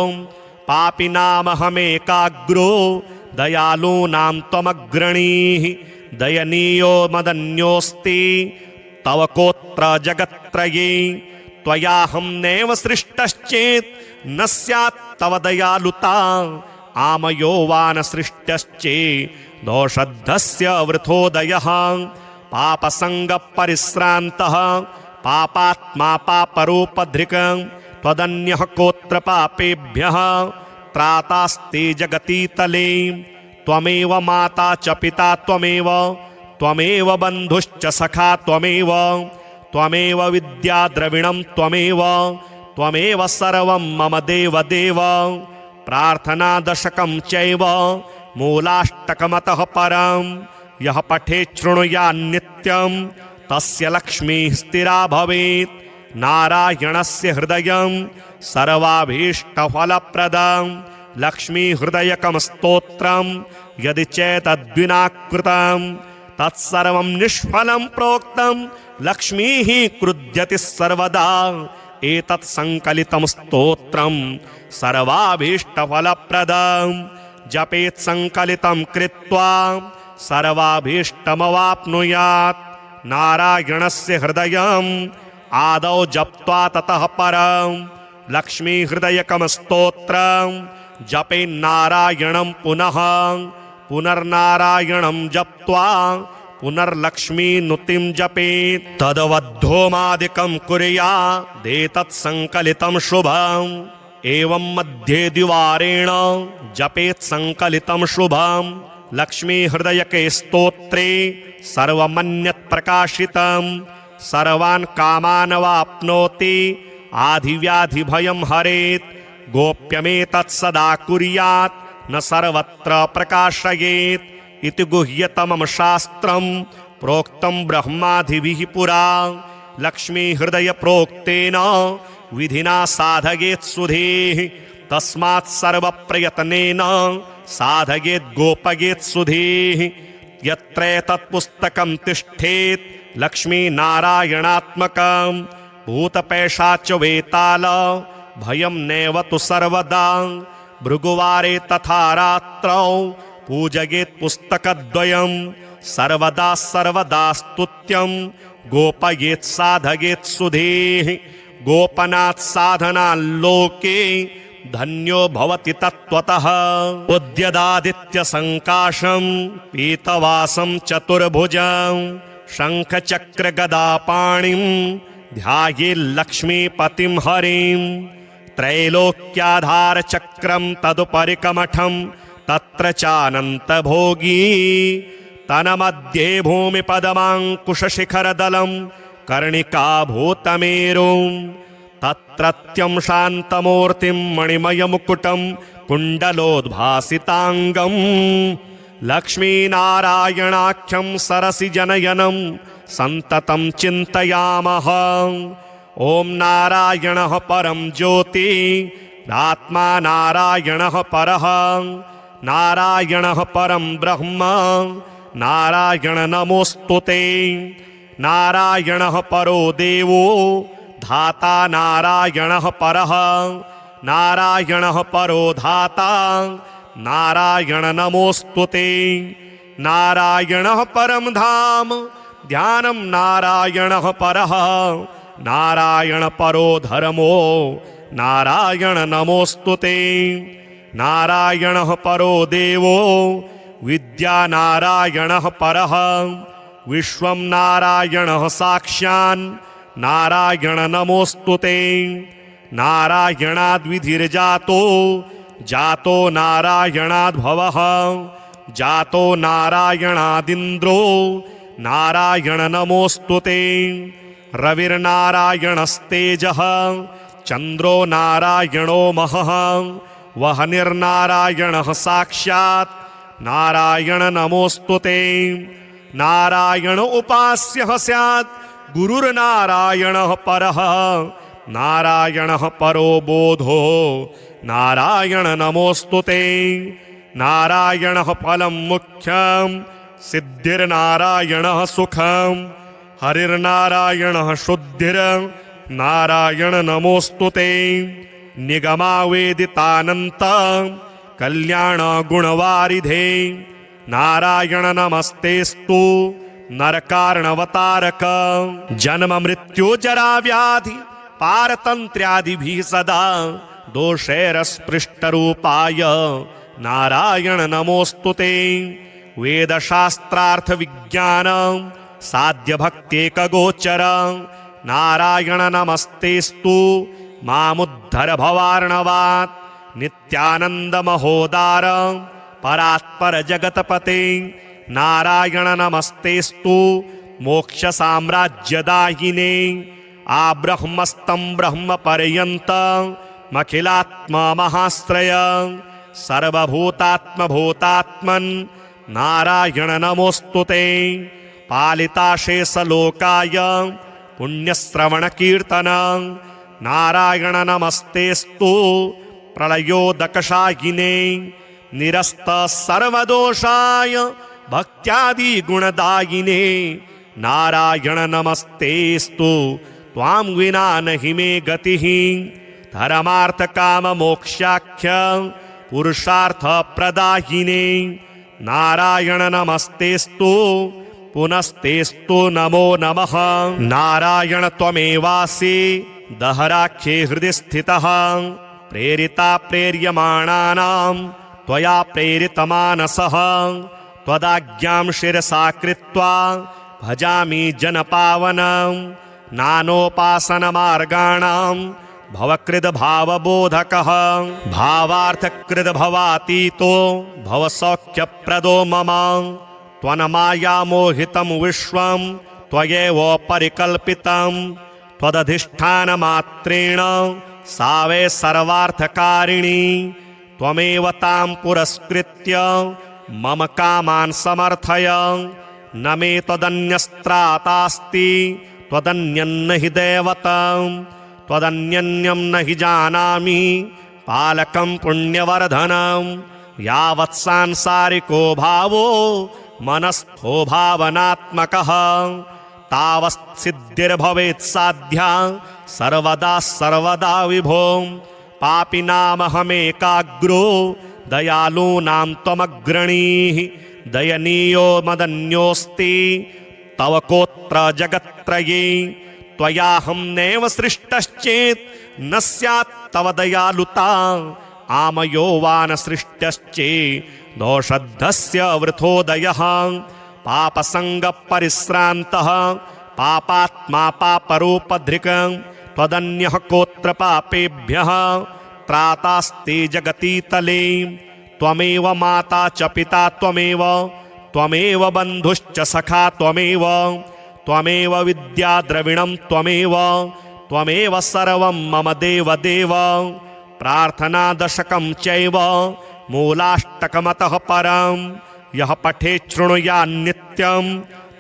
पापिनामहमेकाग्रो दयालूनां त्वमग्रणीः दयनीयो मदन्योऽस्ति तव कोत्र जगत्त्रये त्वयाहं नैव सृष्टश्चेत् न स्यात् तव दयालुता आमयो वा न सृष्टश्चेत् दोषद्धस्य वृथोदयः पापसङ्गपरिश्रान्तः पापात्मा पापरूपधृक् त्वदन्यः कोत्र पापेभ्यः त्रातास्ते जगतीतले त्वमेव माता च पिता त्वमेव त्वमेव बन्धुश्च सखा त्वमेव त्वमेव विद्या द्रविणं त्वमेव त्वमेव सर्वं मम देव देव प्रार्थना दशकं चैव मूलाष्टकमतः परं यः पठेत् शृणुयात् नित्यं तस्य लक्ष्मीः स्थिरा भवेत् नारायणस्य हृदयं सर्वाभीष्टफलप्रदं लक्ष्मीहृदयकं स्तोत्रं यदि चेतद्विना कृतं तत्सर्वं निष्फलं प्रोक्तं लक्ष्मीः क्रुध्यति सर्वदा एतत् संकलितं स्तोत्रं सर्वाभीष्टफलप्रदं जपेत् संकलितं कृत्वा सर्वाभीष्टमवाप्नुयात् नारायणस्य हृदयम् आदौ जप्त्वा ततः परं लक्ष्मीहृदयकं स्तोत्रं जपेन्नारायणं पुनः पुनर्नारायणं जप्त्वा पुनर्लक्ष्मीनुतिं जपेत् तदवद्धोमादिकं कुर्यादेतत् संकलितं शुभम् एवं मध्ये द्विवारेण जपेत् संकलितं शुभम् लक्ष्मीहृदयके स्तोत्रे सर्वमन्यत् प्रकाशितं सर्वान् कामान् वाप्नोति आधिव्याधिभयं हरेत् गोप्यमेतत् सदा कुर्यात् न सर्वत्र प्रकाशयेत् इति गुह्यतमं शास्त्रं प्रोक्तं ब्रह्मादिभिः पुरा लक्ष्मीहृदय प्रोक्तेन विधिना साधयेत् सुधीः तस्मात् सर्वप्रयत्नेन साधयेत् गोपयेत् सुधीः यत्रेतत्पुस्तकं तिष्ठेत् लक्ष्मीनारायणात्मकं भूतपैशाच वेताल भयं नैव तु सर्वदा भृगुवारे तथा रात्रौ पूजयेत् पुस्तकद्वयं सर्वदा सर्वदा स्तुत्यं गोपयेत् साधयेत् सुधीः गोपनात् साधनाल्लोके धन्यो भवति तत्त्वतः उद्यदादित्यसङ्काशं पीतवासं चतुर्भुजं शङ्खचक्रगदापाणिं ध्यायेल्लक्ष्मीपतिं हरिं त्रैलोक्याधारचक्रं तदुपरिकमठं तत्र चानन्तभोगी तन्मध्ये भूमिपदमाङ्कुशशिखरदलं कर्णिकाभूतमेरुं तत्रत्यं शान्तमूर्तिं मणिमयमुकुटं कुण्डलोद्भासिताङ्गं लक्ष्मीनारायणाख्यं सरसिजनयनं सन्ततं चिन्तयामः ॐ नारायणः परं ज्योति आत्मा नारायणः परः नारायणः परं ब्रह्म नारायण नमोस्तुते नारायणः परो देवो धाता नारायणः परः नारायणः परो धाता नारायण नमोस्तुते नारायणः परं धाम ध्यानं नारायणः परः नारायण परो धर्मो नारायण नमोस्तुते नारायणः परो देवो विद्या नारायणः परः विश्वं नारायणः साक्षान् नारायण नमोस्तुते नारायणाद्विधिर्जातो जातो नारायणाद्भवः जातो नारायणादिन्द्रो नारायण नमोस्तुते रविर्नारायणस्तेजः चन्द्रो नारायणो महः वह्निर्नारायणः साक्षात् नारायण नमोस्तुते नारायण उपास्यः स्यात् गुरुर्नारायणः परः नारायणः परो बोधो नारायण नमोस्तुते नारायणः फलं मुख्यं सिद्धिर्नारायणः सुखं हरिर्नारायणः शुद्धिर् नारायण नमोस्तुते निगमावेदितानन्त कल्याण गुणवारिधे नारायण नमस्तेस्तु नरकार्णवतारक जन्म मृत्यु जरा व्याधि पारतन्त्र्यादिभिः सदा दोषैरस्पृष्टरूपाय नारायण नमोस्तुते वेदशास्त्रार्थ विज्ञान साध्य भक्त्येकगोचर नारायण नमस्तेस्तु मामुद्धर भवार्णवात् नित्यानंद महोदार परात्पर जगतपते नारायण नमस्तेस्तु मोक्ष साम्राज्यदायिने आब्रह्मस्तं ब्रह्म पर्यन्त मखिलात्मा महाश्रय सर्वभूतात्म भूतात्मन् नारायण नमोस्तुते पालिताशेषलोकाय पुण्यश्रवण कीर्तन नारायण नमस्तेस्तु प्रलयोदकशायिने निरस्त सर्वदोषाय भक्त्यादि गुणदायिने नारायण नमस्तेस्तु त्वां विना नहि मे गतिः धर्मार्थ काम मोक्षाख्य पुरुषार्थ प्रदायिने नारायण नमस्तेस्तु पुनस्तेस्तु नमो नमः नारायण त्वमेवासि दहराख्ये हृदि स्थितः प्रेरिता प्रेर्यमाणानां त्वया प्रेरितमानसः त्वदाज्ञां शिरसा कृत्वा भजामि जनपावनं नानोपासनमार्गाणां भवकृद्भावबोधकः भावार्थकृद्भवातीतो भवसौख्यप्रदो मम त्वन्मायामोहितं विश्वं त्वयैव परिकल्पितं त्वदधिष्ठानमात्रेण सा वै सर्वार्थकारिणी त्वमेव तां पुरस्कृत्य मम कामान् समर्थय न मे त्वदन्यस्त्रातास्ति त्वदन्यन्न हि दैवतं त्वदन्यन्यं न हि जानामि पालकं पुण्यवर्धनं यावत् सांसारिको भावो मनस्थो भावनात्मकः तावत् सिद्धिर्भवेत् साध्या सर्वदा सर्वदा विभो पापिनामहमेकाग्रो दयालूनां त्वमग्रणीः दयनीयो मदन्योऽस्ति तव कोत्र जगत्त्रये त्वयाहं नैव सृष्टश्चेत् न स्यात् तव दयालुता आमयो वा न सृष्टश्चेत् दोषद्धस्य वृथोदयः पापसङ्गपरिश्रान्तः पापात्मा पापरूपधृक् त्वदन्यः कोत्र पापेभ्यः त्रातास्ते जगतीतले त्वमेव माता च पिता त्वमेव बन्धुश्च सखा त्वमेव विद्या द्रविणं त्वमेव सर्वं मम देव प्रार्थना दशकं चैव मूलाष्टकमतः परं यः पठेत् शृणुयात् नित्यं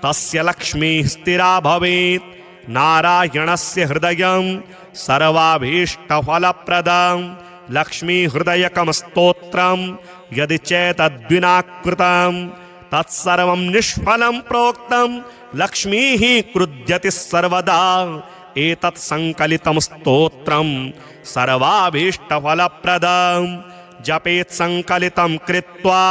तस्य लक्ष्मीः स्थिरा भवेत् नारायणस्य हृदयं सर्वाभीष्टफलप्रदं लक्ष्मीहृदयकं स्तोत्रं यदि चेतद्विना कृतं तत्सर्वं निष्फलं प्रोक्तं लक्ष्मीः क्रुध्यति सर्वदा एतत् संकलितं स्तोत्रं सर्वाभीष्टफलप्रदं जपेत् संकलितं कृत्वा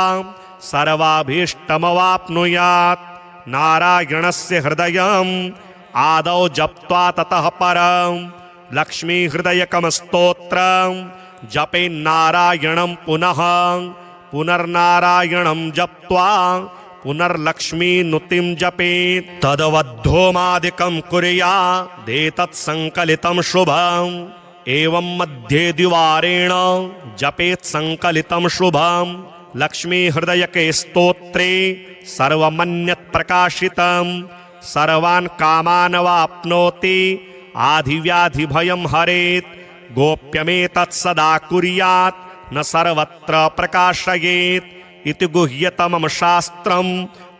सर्वाभीष्टमवाप्नुयात् नारायणस्य हृदयम् आदौ जप्त्वा ततः परं लक्ष्मीहृदयकं स्तोत्रं जपेन्नारायणं पुनर्नारायणं जप्त्वा पुनर्लक्ष्मीनुतिं जपेत् तदवद्धोमादिकं कुर्यादेतत् संकलितं शुभम् एवं मध्ये द्विवारेण जपेत् संकलितं शुभम् लक्ष्मीहृदयके स्तोत्रे सर्वमन्यत् प्रकाशितं सर्वान् कामान् वाप्नोति आधिव्याधिभयं हरेत् गोप्यमेतत् सदा कुर्यात् न सर्वत्र प्रकाशयेत् इति गुह्यतमं शास्त्रं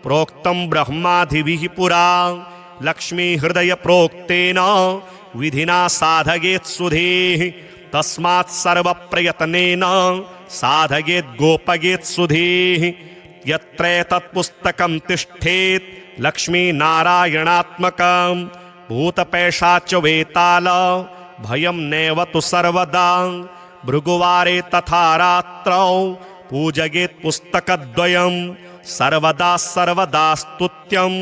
प्रोक्तं ब्रह्मादिभिः पुरा लक्ष्मीहृदय प्रोक्तेन विधिना साधयेत् सुधीः तस्मात् सर्वप्रयत्नेन साधयेत् गोपयेत् सुधीः यत्रैतत् पुस्तकं तिष्ठेत् लक्ष्मीनारायणात्मकं भूतपैशाच वेताल भयं नैव तु सर्वदा भृगुवारे तथा रात्रौ पूजयेत् पुस्तकद्वयं सर्वदा स्तुत्यं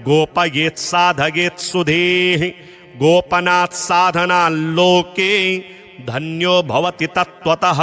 गोपयेत् साधयेत् सुधीः गोपनात् साधनाल्लोके धन्यो भवति तत्त्वतः।